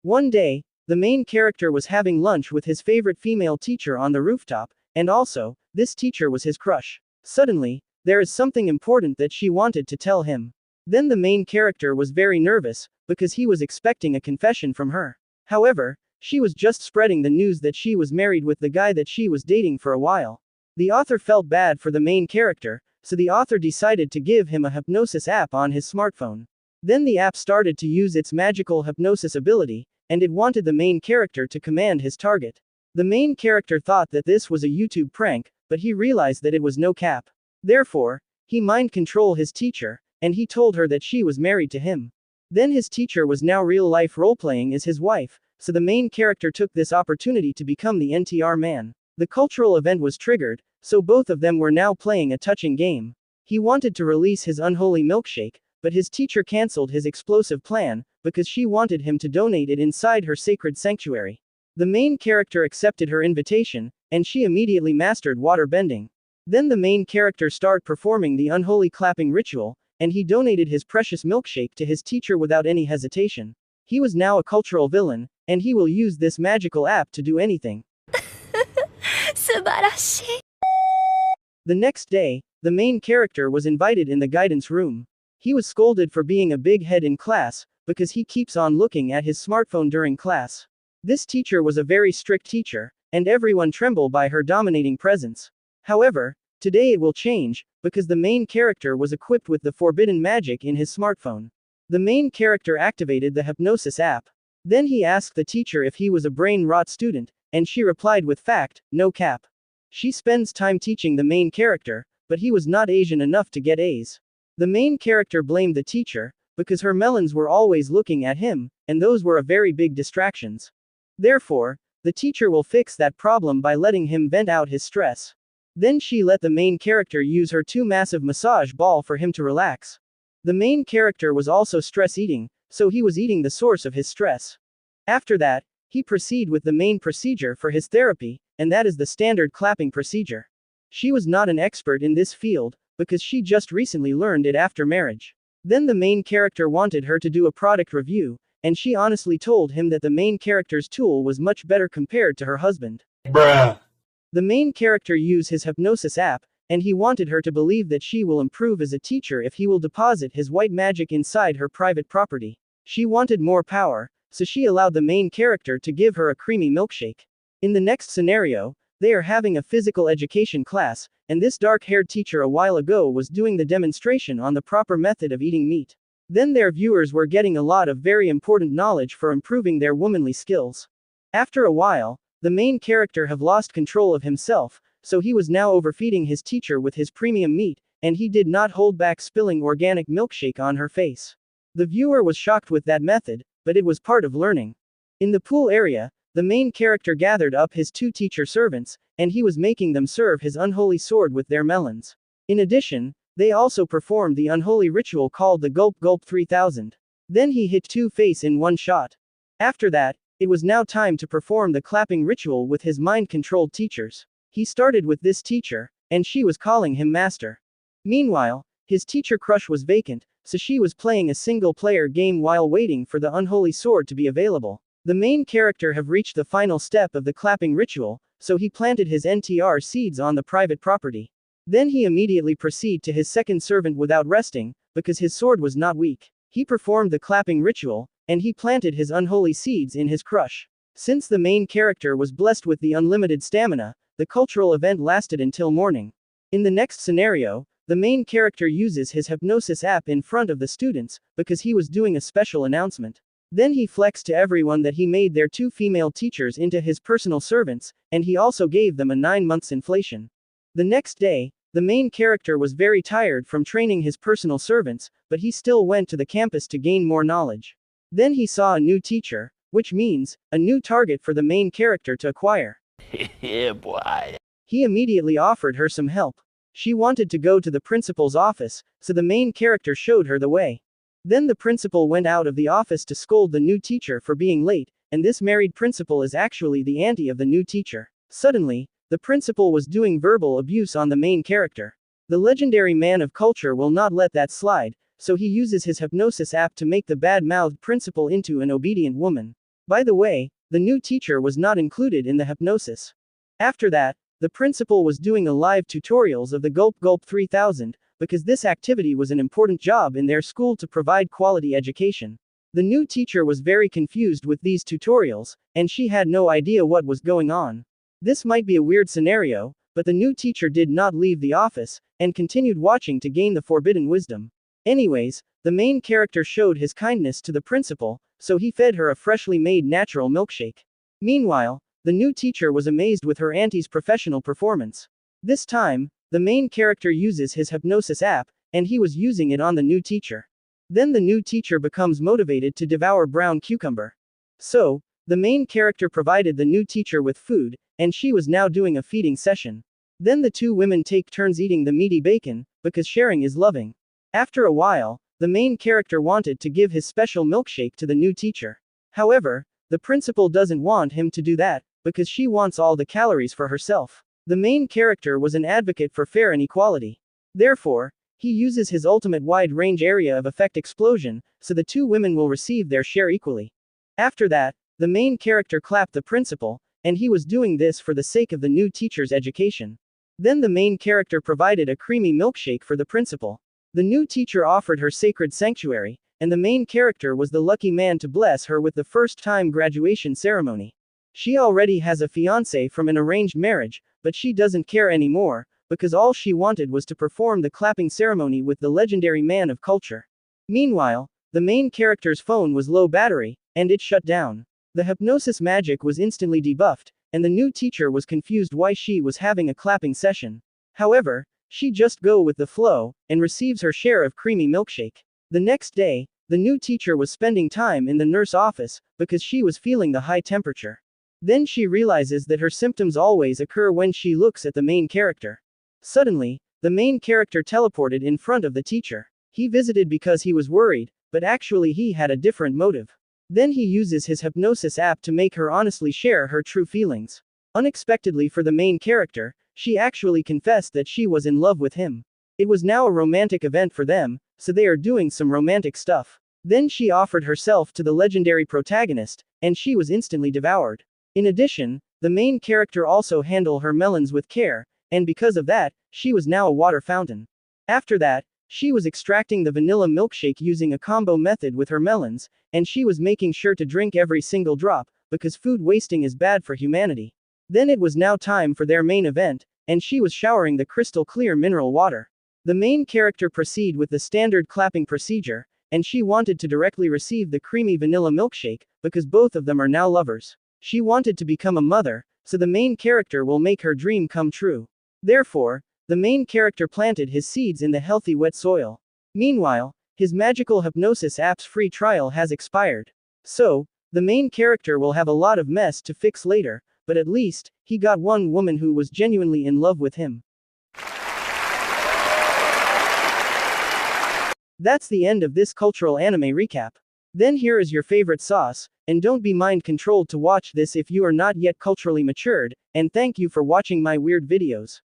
One day, the main character was having lunch with his favorite female teacher on the rooftop, and also, this teacher was his crush. Suddenly, there is something important that she wanted to tell him. Then the main character was very nervous, because he was expecting a confession from her. However, she was just spreading the news that she was married with the guy that she was dating for a while. The author felt bad for the main character, so the author decided to give him a hypnosis app on his smartphone. Then the app started to use its magical hypnosis ability, and it wanted the main character to command his target. The main character thought that this was a YouTube prank, but he realized that it was no cap. Therefore, he mind controlled his teacher, and he told her that she was married to him. Then his teacher was now real-life role-playing as his wife, so the main character took this opportunity to become the NTR man. The cultural event was triggered, so both of them were now playing a touching game. He wanted to release his unholy milkshake, but his teacher cancelled his explosive plan, because she wanted him to donate it inside her sacred sanctuary. The main character accepted her invitation, and she immediately mastered water bending. Then the main character started performing the unholy clapping ritual, and he donated his precious milkshake to his teacher without any hesitation. He was now a cultural villain, and he will use this magical app to do anything. 素晴らしい. The next day, the main character was invited in the guidance room. He was scolded for being a big head in class, because he keeps on looking at his smartphone during class. This teacher was a very strict teacher, and everyone trembled by her dominating presence. However, today it will change, because the main character was equipped with the forbidden magic in his smartphone. The main character activated the hypnosis app. Then he asked the teacher if he was a brain-rot student, and she replied with fact, no cap. She spends time teaching the main character, but he was not Asian enough to get A's. The main character blamed the teacher, because her melons were always looking at him, and those were a very big distractions. Therefore, the teacher will fix that problem by letting him vent out his stress. Then she let the main character use her 2 massive massage ball for him to relax. The main character was also stress eating, so he was eating the source of his stress. After that, he proceeded with the main procedure for his therapy, and that is the standard clapping procedure. She was not an expert in this field, because she just recently learned it after marriage. Then the main character wanted her to do a product review, and she honestly told him that the main character's tool was much better compared to her husband. Bruh. The main character used his hypnosis app, and he wanted her to believe that she will improve as a teacher if he will deposit his white magic inside her private property. She wanted more power, so she allowed the main character to give her a creamy milkshake. In the next scenario, they are having a physical education class, and this dark-haired teacher a while ago was doing the demonstration on the proper method of eating meat. Then their viewers were getting a lot of very important knowledge for improving their womanly skills. After a while, the main character have lost control of himself, so he was now overfeeding his teacher with his premium meat, and he did not hold back spilling organic milkshake on her face. The viewer was shocked with that method, but it was part of learning. In the pool area, the main character gathered up his 2 teacher servants, and he was making them serve his unholy sword with their melons. In addition, they also performed the unholy ritual called the Gulp Gulp 3000. Then he hit 2 face in 1 shot. After that, it was now time to perform the clapping ritual with his mind-controlled teachers. He started with this teacher, and she was calling him master. Meanwhile, his teacher crush was vacant, so she was playing a single-player game while waiting for the unholy sword to be available. The main character have reached the final step of the clapping ritual, so he planted his NTR seeds on the private property. Then he immediately proceeded to his second servant without resting, because his sword was not weak. He performed the clapping ritual, and he planted his unholy seeds in his crush. Since the main character was blessed with the unlimited stamina, the cultural event lasted until morning. In the next scenario, the main character uses his hypnosis app in front of the students, because he was doing a special announcement. Then he flexed to everyone that he made their 2 female teachers into his personal servants, and he also gave them a 9 months inflation. The next day, the main character was very tired from training his personal servants, but he still went to the campus to gain more knowledge. Then he saw a new teacher, which means, a new target for the main character to acquire. Yeah, boy. He immediately offered her some help. She wanted to go to the principal's office, so the main character showed her the way. Then the principal went out of the office to scold the new teacher for being late, and this married principal is actually the auntie of the new teacher. Suddenly, the principal was doing verbal abuse on the main character. The legendary man of culture will not let that slide, so he uses his hypnosis app to make the bad-mouthed principal into an obedient woman. By the way, the new teacher was not included in the hypnosis. After that, the principal was doing a live tutorials of the Gulp Gulp 3000, because this activity was an important job in their school to provide quality education. The new teacher was very confused with these tutorials, and she had no idea what was going on. This might be a weird scenario, but the new teacher did not leave the office, and continued watching to gain the forbidden wisdom. Anyways, the main character showed his kindness to the principal, so he fed her a freshly made natural milkshake. Meanwhile, the new teacher was amazed with her auntie's professional performance. This time, the main character uses his hypnosis app, and he was using it on the new teacher. Then the new teacher becomes motivated to devour brown cucumber. So, the main character provided the new teacher with food, and she was now doing a feeding session. Then the two women take turns eating the meaty bacon, because sharing is loving. After a while, the main character wanted to give his special milkshake to the new teacher. However, the principal doesn't want him to do that, because she wants all the calories for herself. The main character was an advocate for fair and equality. Therefore, he uses his ultimate wide-range area of effect explosion, so the two women will receive their share equally. After that, the main character clapped the principal, and he was doing this for the sake of the new teacher's education. Then the main character provided a creamy milkshake for the principal. The new teacher offered her sacred sanctuary, and the main character was the lucky man to bless her with the first-time graduation ceremony. She already has a fiancé from an arranged marriage, but she doesn't care anymore, because all she wanted was to perform the clapping ceremony with the legendary man of culture. Meanwhile, the main character's phone was low battery, and it shut down. The hypnosis magic was instantly debuffed, and the new teacher was confused why she was having a clapping session. However, she just go with the flow, and receives her share of creamy milkshake. The next day, the new teacher was spending time in the nurse office, because she was feeling the high temperature. Then she realizes that her symptoms always occur when she looks at the main character. Suddenly, the main character teleported in front of the teacher. He visited because he was worried, but actually he had a different motive. Then he uses his hypnosis app to make her honestly share her true feelings. Unexpectedly for the main character, she actually confessed that she was in love with him. It was now a romantic event for them, so they are doing some romantic stuff. Then she offered herself to the legendary protagonist, and she was instantly devoured. In addition, the main character also handled her melons with care, and because of that, she was now a water fountain. After that, she was extracting the vanilla milkshake using a combo method with her melons, and she was making sure to drink every single drop, because food wasting is bad for humanity. Then it was now time for their main event, and she was showering the crystal clear mineral water. The main character proceeded with the standard clapping procedure, and she wanted to directly receive the creamy vanilla milkshake, because both of them are now lovers. She wanted to become a mother, so the main character will make her dream come true. Therefore, the main character planted his seeds in the healthy wet soil. Meanwhile, his magical hypnosis app's free trial has expired. So, the main character will have a lot of mess to fix later, but at least, he got one woman who was genuinely in love with him. That's the end of this cultural anime recap. Then here is your favorite sauce, and don't be mind controlled to watch this if you are not yet culturally matured, and thank you for watching my weird videos.